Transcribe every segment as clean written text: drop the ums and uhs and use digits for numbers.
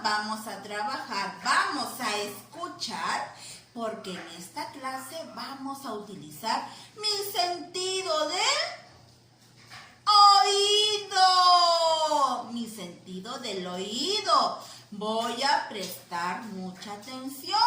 vamos a trabajar, vamos a escuchar, porque en esta clase vamos a utilizar mi sentido del oído. Mi sentido del oído. Voy a prestar mucha atención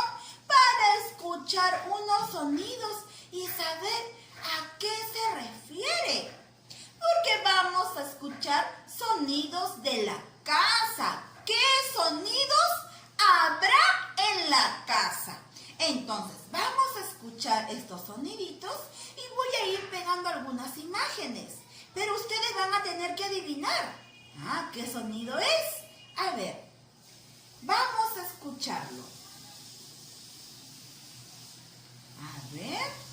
para escuchar unos sonidos y saber a qué se refiere. Porque vamos a escuchar sonidos de la casa. ¿Qué sonidos habrá en la casa? Entonces, vamos a escuchar estos soniditos y voy a ir pegando algunas imágenes. Pero ustedes van a tener que adivinar. ¿Qué sonido es? A ver, vamos a escucharlo. A ver.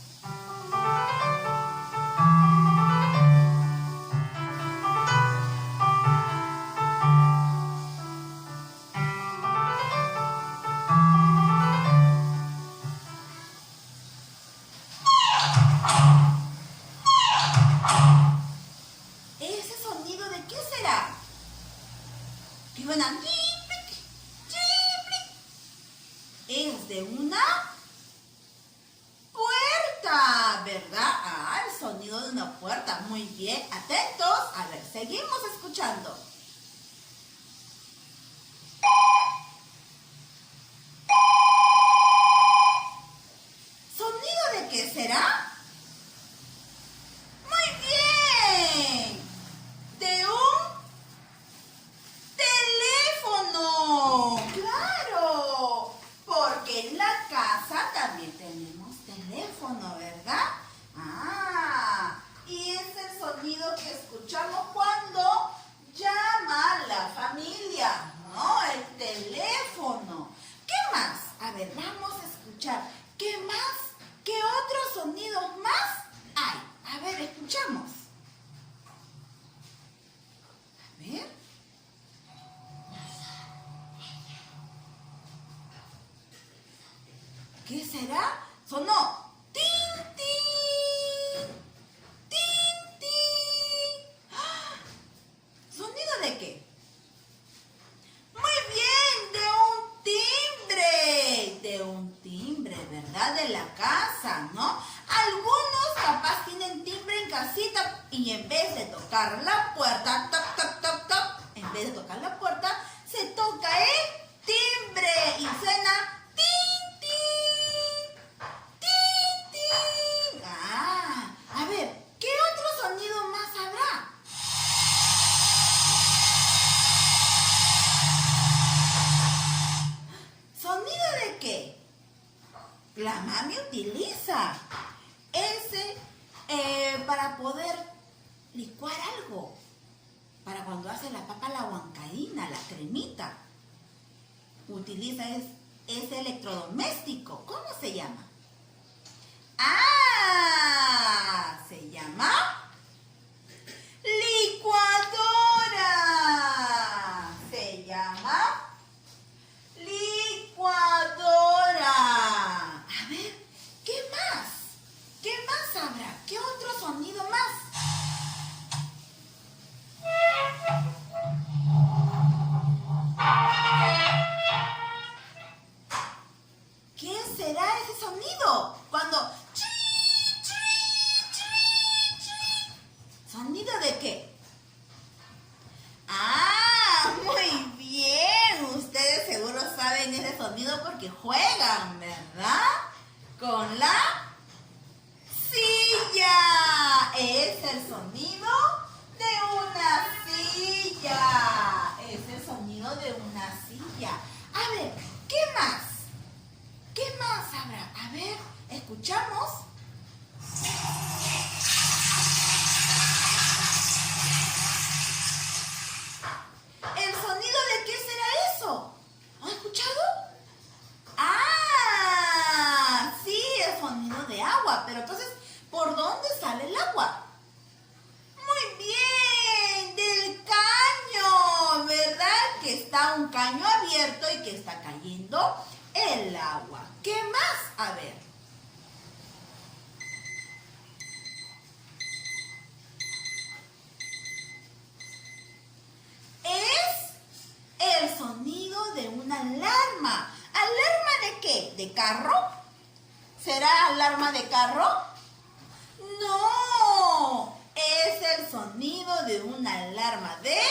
¿Ese sonido de qué será? Que suena chiplic, chiplic. Es de una puerta, ¿verdad? El sonido de una puerta. Muy bien, atentos. A ver, seguimos escuchando. ¿Sonido de qué será? Muy bien. De un teléfono. Claro, porque en la casa también tenemos teléfono, ¿verdad? Y es el sonido que escuchamos cuando llama la familia, ¿no? El teléfono. ¿Qué más? A ver, vamos a escuchar. ¿Qué más? ¿Qué otros sonidos más hay? A ver, escuchamos. A ver. ¿Qué será? Sonó. ¡Tin, tin! ¡Tin, tin! ¡Ah! ¿Sonido de qué? Muy bien, de un timbre, ¿verdad? De la casa, ¿no? Algunos capaz tienen timbre en casita y en vez de tocar la puerta, toc, toc, toc, toc, en vez de tocar la puerta, se toca el timbre y suena tin, tin, tin, tin. A ver, ¿qué otro sonido más habrá? ¿Sonido de qué? La mami utiliza ese para poder licuar algo. Para cuando hace la papa a la huancaína, la cremita. Utiliza ese electrodoméstico. ¿Cómo se llama? Se llama licuadora. Se llama licuadora. A ver, ¿qué más? ¿Qué más habrá? ¿Qué otro sonido más? ¿Qué será ese sonido? Cuando chi, chi, chi, chi. ¿Sonido de qué? Muy bien. Ustedes seguro saben ese sonido porque juegan, ¿verdad? Con la silla. Es el sonido de una silla. Es el sonido de una silla. A ver, ¿qué más? ¿Qué más habrá? A ver, escuchamos. ¿El sonido de qué será eso? ¿Han escuchado? Sí, el sonido de agua. Pero entonces, ¿por dónde sale el agua? Muy bien, del caño, ¿verdad? Que está un caño abierto y que está cayendo el agua. ¿Qué más? A ver. Es el sonido de un alarma. ¿Alarma de qué? ¿De carro? ¿Será alarma de carro? No, es el sonido de una alarma de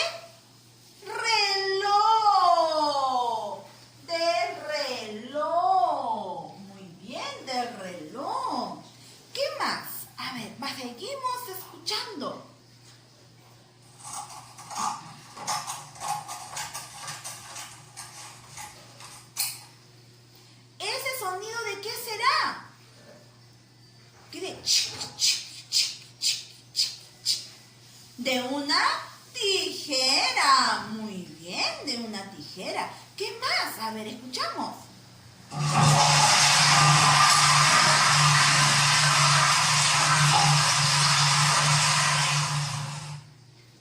reloj. De reloj. Muy bien, de reloj. ¿Qué más? A ver, seguimos escuchando. ¿Ese sonido de qué será? ¿Qué de una tijera? Muy bien, de una tijera. ¿Qué más? A ver, escuchamos.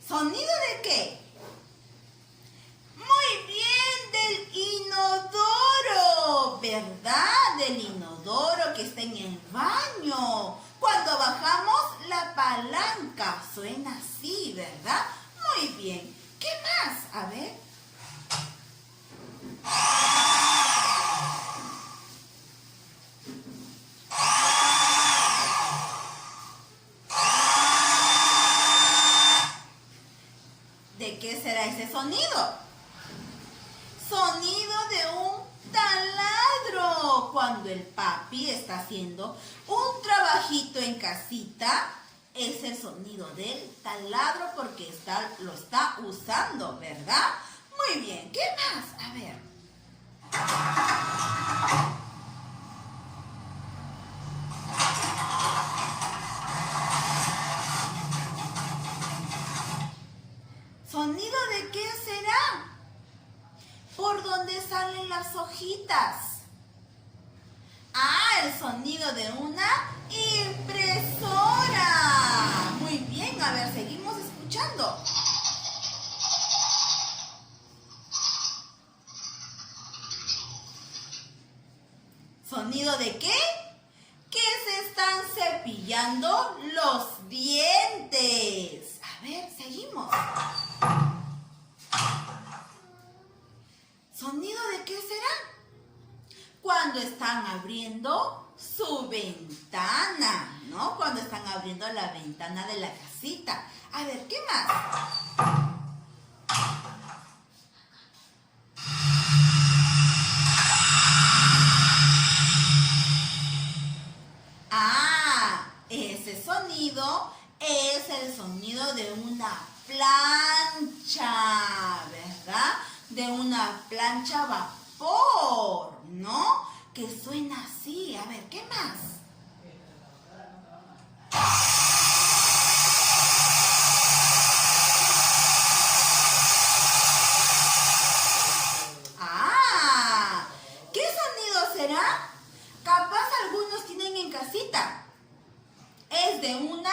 ¿Sonido de qué? Muy bien, del inodoro, ¿verdad? Del inodoro que está en el baño. Cuando bajamos la palanca, suena así, ¿verdad? Muy bien. ¿Qué más? A ver. ¿De qué será ese sonido? Sonido de un taladro. Cuando el papi está haciendo un trabajito en casita, es el sonido del taladro porque lo está usando, ¿verdad? Muy bien, ¿qué más? A ver. ¿Sonido de qué será? ¿Por dónde salen las hojitas? Ah, el sonido de una impresora. Muy bien, a ver, seguimos escuchando. ¿Sonido de qué? Que se están cepillando los dientes. A ver, seguimos. ¿Sonido de qué será? Cuando están abriendo su ventana, ¿no? Cuando están abriendo la ventana de la casita. A ver, ¿qué más? Ah, ese sonido es el sonido de una plancha, ¿verdad? De una plancha a vapor, ¿no? Que suena así. A ver, ¿qué más? Ah, ¿qué sonido será? Capaz algunos tienen en casita. Es de una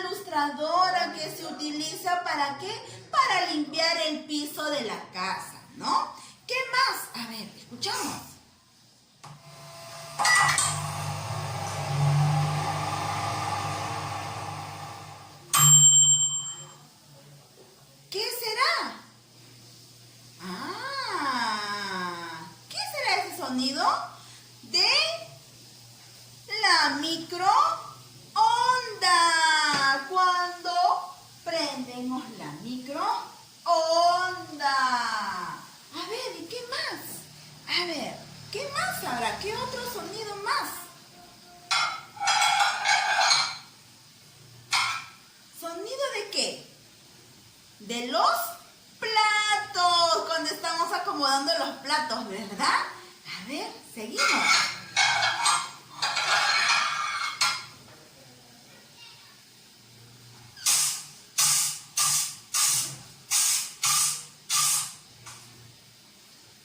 lustradora que se utiliza ¿para qué? Para limpiar el piso de la casa, ¿no? ¿Qué más? A ver, escuchamos. ¿Qué será? Ah, ¿qué será ese sonido? De la microonda. Cuando prendemos la microonda. A ver, ¿y qué más? A ver, ¿qué más habrá? ¿Qué otro sonido más? ¿Sonido de qué? De los platos. Cuando estamos acomodando los platos, ¿verdad? A ver, seguimos.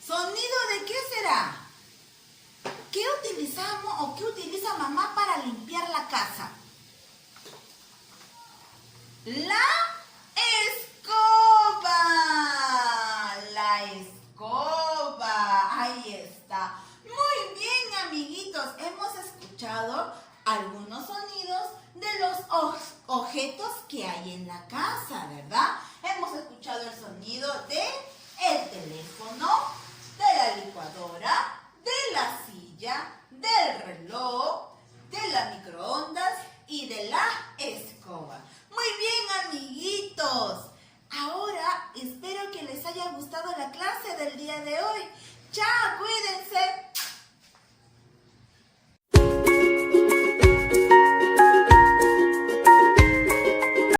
¿Sonido de qué será? ¿Qué utilizamos o qué utiliza mamá para limpiar la casa? La escoba. La escoba. Ahí está. Muy bien, amiguitos. Hemos escuchado algunos sonidos de los objetos que hay en la casa, ¿verdad? hemos escuchado el sonido de el teléfono, de la licuadora, de la silla, del reloj, de las microondas y de la escoba. Muy bien, amiguitos. Ahora espero que les haya gustado la clase del día de hoy. ¡Chao! Cuídense.